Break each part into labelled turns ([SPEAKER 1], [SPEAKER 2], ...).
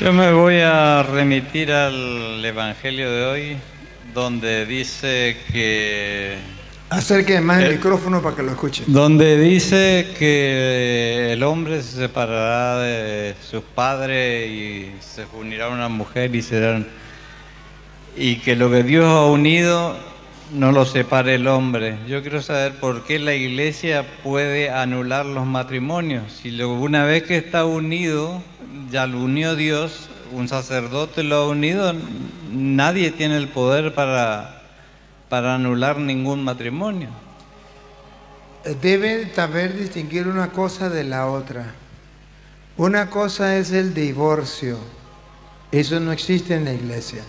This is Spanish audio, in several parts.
[SPEAKER 1] Yo me voy a remitir al Evangelio de hoy, donde dice que...
[SPEAKER 2] Acerque más el micrófono para que lo escuchen.
[SPEAKER 1] Donde dice que el hombre se separará de sus padres y se unirá a una mujer y serán... Y que lo que Dios ha unido no lo separe el hombre. Yo quiero saber por qué la iglesia puede anular los matrimonios. Si una vez que está unido, ya lo unió Dios, un sacerdote lo ha unido, nadie tiene el poder para anular ningún matrimonio.
[SPEAKER 2] Debe saber distinguir una cosa de la otra. Una cosa es el divorcio. Eso no existe en la iglesia.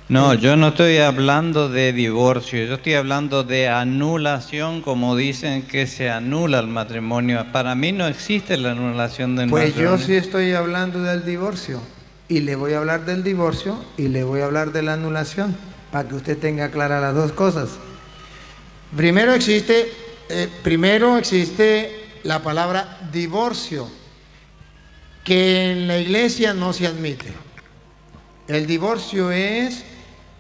[SPEAKER 1] No, yo no estoy hablando de divorcio, yo estoy hablando de anulación, como dicen que se anula el matrimonio. Para mí no existe la anulación del matrimonio.
[SPEAKER 2] Pues yo sí estoy hablando del divorcio, y le voy a hablar del divorcio y le voy a hablar de la anulación, para que usted tenga claras las dos cosas. Primero existe la palabra divorcio, que en la iglesia no se admite. El divorcio es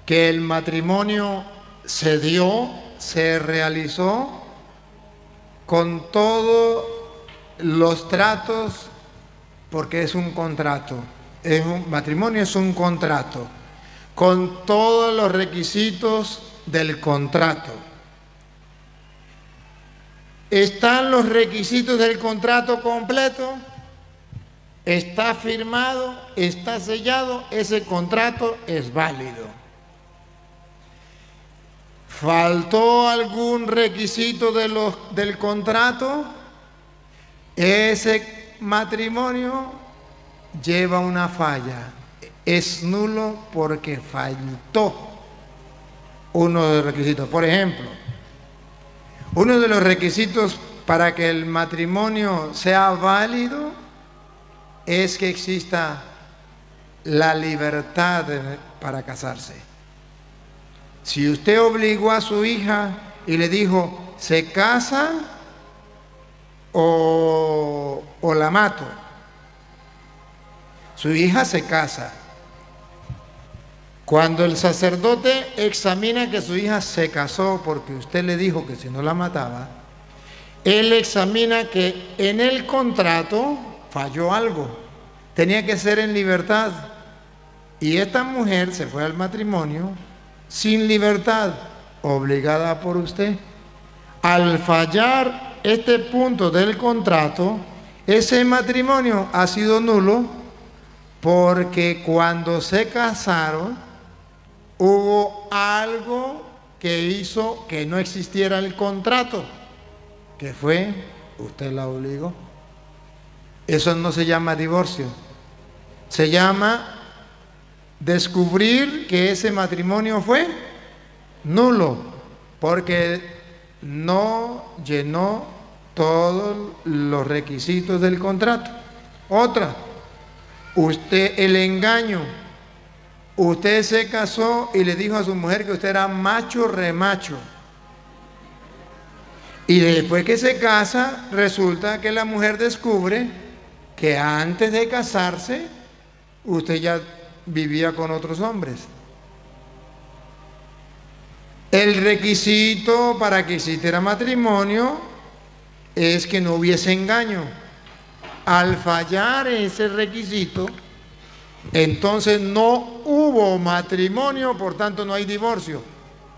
[SPEAKER 2] que el matrimonio se dio, se realizó con todos los tratos, porque es un contrato. Matrimonio es un contrato, con todos los requisitos del contrato. ¿Están los requisitos del contrato completo? Está firmado, está sellado, ese contrato es válido. ¿Faltó algún requisito del contrato? Ese matrimonio lleva una falla. Es nulo porque faltó uno de los requisitos. Por ejemplo, uno de los requisitos para que el matrimonio sea válido es que exista la libertad para casarse. Si usted obligó a su hija y le dijo, ¿se casa o la mato? Su hija se casa. Cuando el sacerdote examina que su hija se casó porque usted le dijo que si no la mataba, él examina que en el contrato falló algo. Tenía que ser en libertad. Y esta mujer se fue al matrimonio sin libertad, obligada por usted. Al fallar este punto del contrato, ese matrimonio ha sido nulo, porque cuando se casaron hubo algo que hizo que no existiera el contrato, que fue, usted la obligó. Eso no se llama divorcio, se llama descubrir que ese matrimonio fue nulo, porque no llenó todos los requisitos del contrato. Otra, el engaño. Usted se casó y le dijo a su mujer que usted era macho remacho. Y después que se casa, resulta que la mujer descubre que antes de casarse, usted ya vivía con otros hombres. El requisito para que existiera matrimonio es que no hubiese engaño. Al fallar ese requisito, entonces no hubo matrimonio, por tanto no hay divorcio.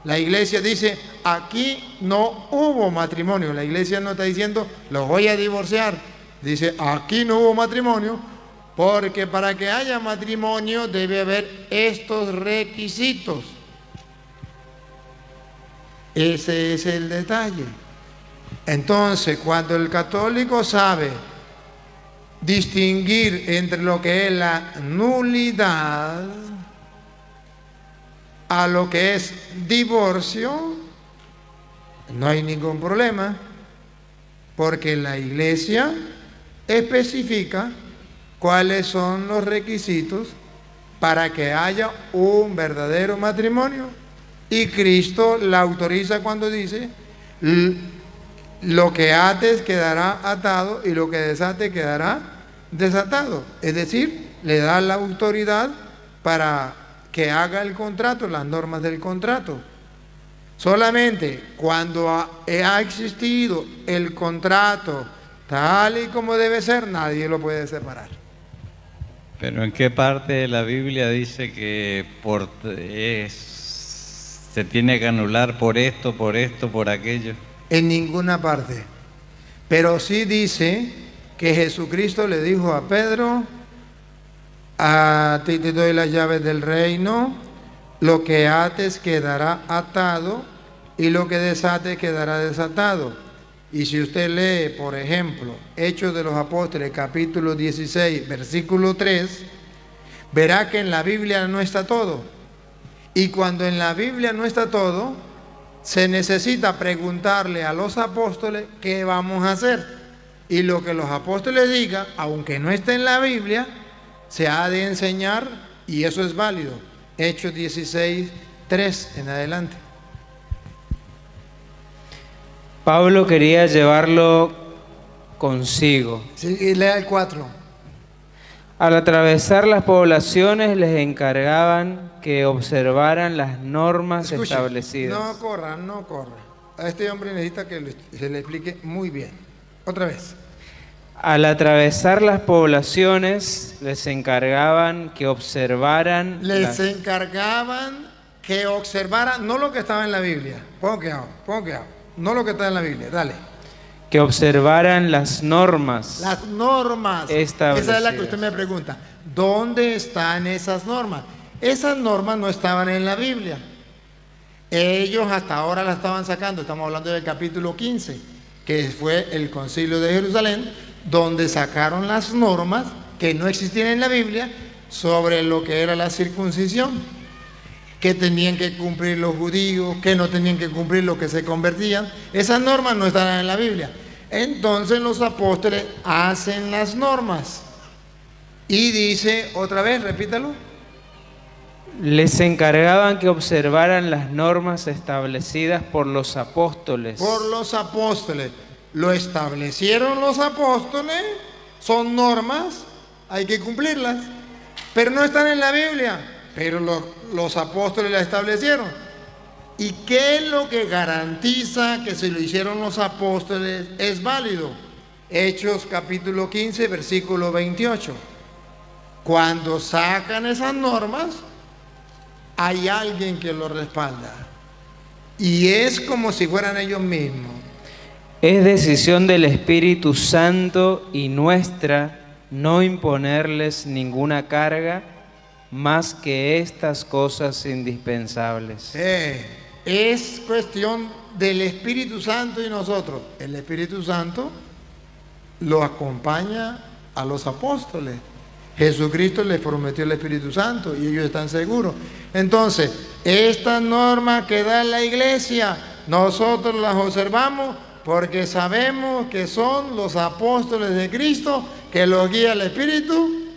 [SPEAKER 2] La iglesia dice, aquí no hubo matrimonio. La iglesia no está diciendo, lo voy a divorciar. Dice, aquí no hubo matrimonio, porque para que haya matrimonio debe haber estos requisitos. Ese es el detalle. Entonces, cuando el católico sabe distinguir entre lo que es la nulidad a lo que es divorcio, no hay ningún problema, porque la iglesia especifica cuáles son los requisitos para que haya un verdadero matrimonio, y Cristo la autoriza cuando dice, lo que ates quedará atado y lo que desate quedará desatado. Es decir, le da la autoridad para que haga el contrato, las normas del contrato. Solamente cuando ha existido el contrato tal y como debe ser, nadie lo puede separar.
[SPEAKER 1] Pero ¿en qué parte de la Biblia dice que se tiene que anular por esto, por aquello?
[SPEAKER 2] En ninguna parte. Pero sí dice que Jesucristo le dijo a Pedro: a ti te doy las llaves del reino, lo que ates quedará atado y lo que desates quedará desatado. Y si usted lee, por ejemplo, Hechos de los Apóstoles, capítulo 16, versículo 3, verá que en la Biblia no está todo. Y cuando en la Biblia no está todo, se necesita preguntarle a los apóstoles qué vamos a hacer. Y lo que los apóstoles digan, aunque no esté en la Biblia, se ha de enseñar, y eso es válido. Hechos 16, 3 en adelante.
[SPEAKER 3] Pablo quería llevarlo consigo.
[SPEAKER 2] Sí, y lea el 4.
[SPEAKER 3] Al atravesar las poblaciones les encargaban que observaran las normas establecidas.
[SPEAKER 2] No corra, no corra. A este hombre necesita que se le explique muy bien. Otra vez.
[SPEAKER 3] Al atravesar las poblaciones les encargaban que observaran.
[SPEAKER 2] Encargaban que observaran, no lo que estaba en la Biblia. Pongo que hago. No lo que está en la Biblia, dale.
[SPEAKER 3] Que observaran las normas.
[SPEAKER 2] Las normas. Esa es la que usted me pregunta. ¿Dónde están esas normas? Esas normas no estaban en la Biblia. Ellos hasta ahora las estaban sacando. Estamos hablando del capítulo 15, que fue el concilio de Jerusalén, donde sacaron las normas que no existían en la Biblia sobre lo que era la circuncisión, que tenían que cumplir los judíos, que no tenían que cumplir los que se convertían. Esas normas no estaban en la Biblia. Entonces los apóstoles hacen las normas. Y dice, otra vez, repítalo.
[SPEAKER 3] Les encargaban que observaran las normas establecidas por los apóstoles.
[SPEAKER 2] Por los apóstoles. Lo establecieron los apóstoles, son normas, hay que cumplirlas, pero no están en la Biblia, pero los apóstoles las establecieron. ¿Y qué es lo que garantiza que si lo hicieron los apóstoles es válido? Hechos capítulo 15, versículo 28. Cuando sacan esas normas, hay alguien que lo respalda. Y es como si fueran ellos mismos.
[SPEAKER 3] Es decisión del Espíritu Santo y nuestra no imponerles ninguna carga más que estas cosas indispensables.
[SPEAKER 2] Es cuestión del Espíritu Santo y nosotros. El Espíritu Santo lo acompaña a los apóstoles. Jesucristo les prometió el Espíritu Santo y ellos están seguros. Entonces, estas normas que da la iglesia, nosotros las observamos porque sabemos que son los apóstoles de Cristo que los guía el Espíritu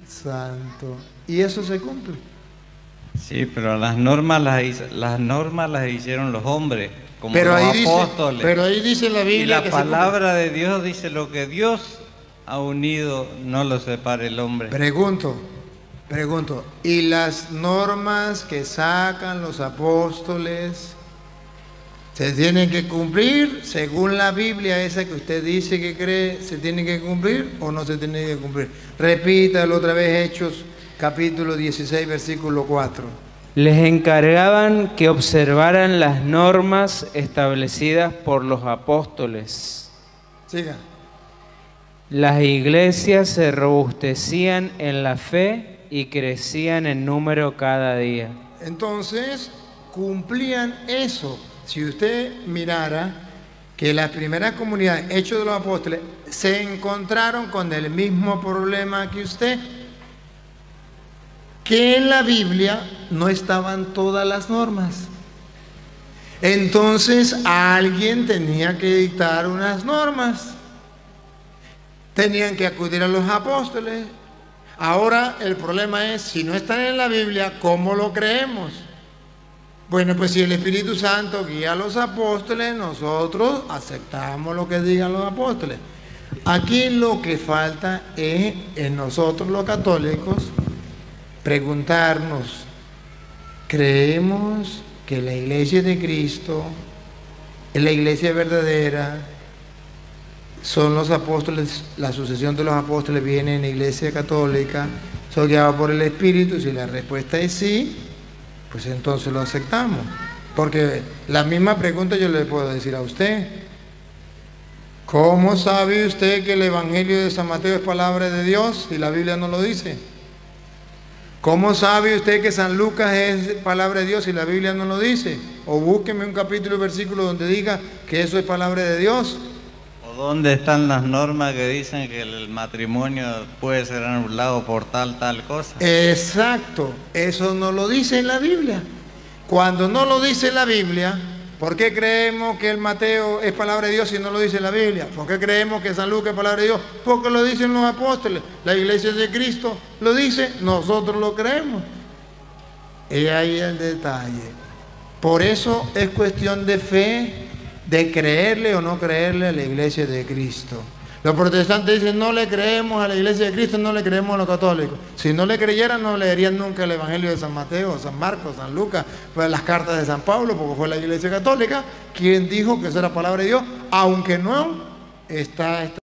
[SPEAKER 2] Santo. Y eso se cumple.
[SPEAKER 1] Sí, pero las normas las hicieron los hombres, como
[SPEAKER 2] pero
[SPEAKER 1] los apóstoles.
[SPEAKER 2] Pero ahí dice la Biblia.
[SPEAKER 1] Y la palabra de Dios dice: lo que Dios ha unido, no lo separe el hombre.
[SPEAKER 2] Pregunto, ¿y las normas que sacan los apóstoles se tienen que cumplir según la Biblia esa que usted dice que cree? ¿Se tienen que cumplir o no se tienen que cumplir? Repítalo otra vez, Hechos capítulo 16, versículo 4.
[SPEAKER 3] Les encargaban que observaran las normas establecidas por los apóstoles.
[SPEAKER 2] Siga.
[SPEAKER 3] Las iglesias se robustecían en la fe y crecían en número cada día.
[SPEAKER 2] Entonces, cumplían eso. Si usted mirara que las primeras comunidades, Hechos de los Apóstoles, se encontraron con el mismo problema que usted, que en la Biblia no estaban todas las normas. Entonces, alguien tenía que dictar unas normas. Tenían que acudir a los apóstoles. Ahora el problema es, si no están en la Biblia, ¿cómo lo creemos? Bueno, pues si el Espíritu Santo guía a los apóstoles, nosotros aceptamos lo que digan los apóstoles. Aquí lo que falta es en nosotros los católicos preguntarnos, ¿creemos que la iglesia de Cristo es la iglesia verdadera? ¿Son los apóstoles, la sucesión de los apóstoles viene en la iglesia católica? ¿Son guiados por el Espíritu? Si la respuesta es sí, pues entonces lo aceptamos. Porque la misma pregunta yo le puedo decir a usted. ¿Cómo sabe usted que el Evangelio de San Mateo es palabra de Dios si la Biblia no lo dice? ¿Cómo sabe usted que San Lucas es palabra de Dios si la Biblia no lo dice? O búsqueme un capítulo y versículo donde diga que eso es palabra de Dios.
[SPEAKER 1] ¿O dónde están las normas que dicen que el matrimonio puede ser anulado por tal cosa?
[SPEAKER 2] Exacto, eso no lo dice en la Biblia. Cuando no lo dice en la Biblia, ¿por qué creemos que el Mateo es palabra de Dios si no lo dice la Biblia? ¿Por qué creemos que San Lucas es palabra de Dios? Porque lo dicen los apóstoles. La iglesia de Cristo lo dice, nosotros lo creemos. Y ahí el detalle. Por eso es cuestión de fe, de creerle o no creerle a la iglesia de Cristo. Los protestantes dicen, no le creemos a la iglesia de Cristo, no le creemos a los católicos. Si no le creyeran, no leerían nunca el Evangelio de San Mateo, San Marcos, San Lucas, pues las cartas de San Pablo, porque fue la iglesia católica quien dijo que eso era palabra de Dios, aunque no está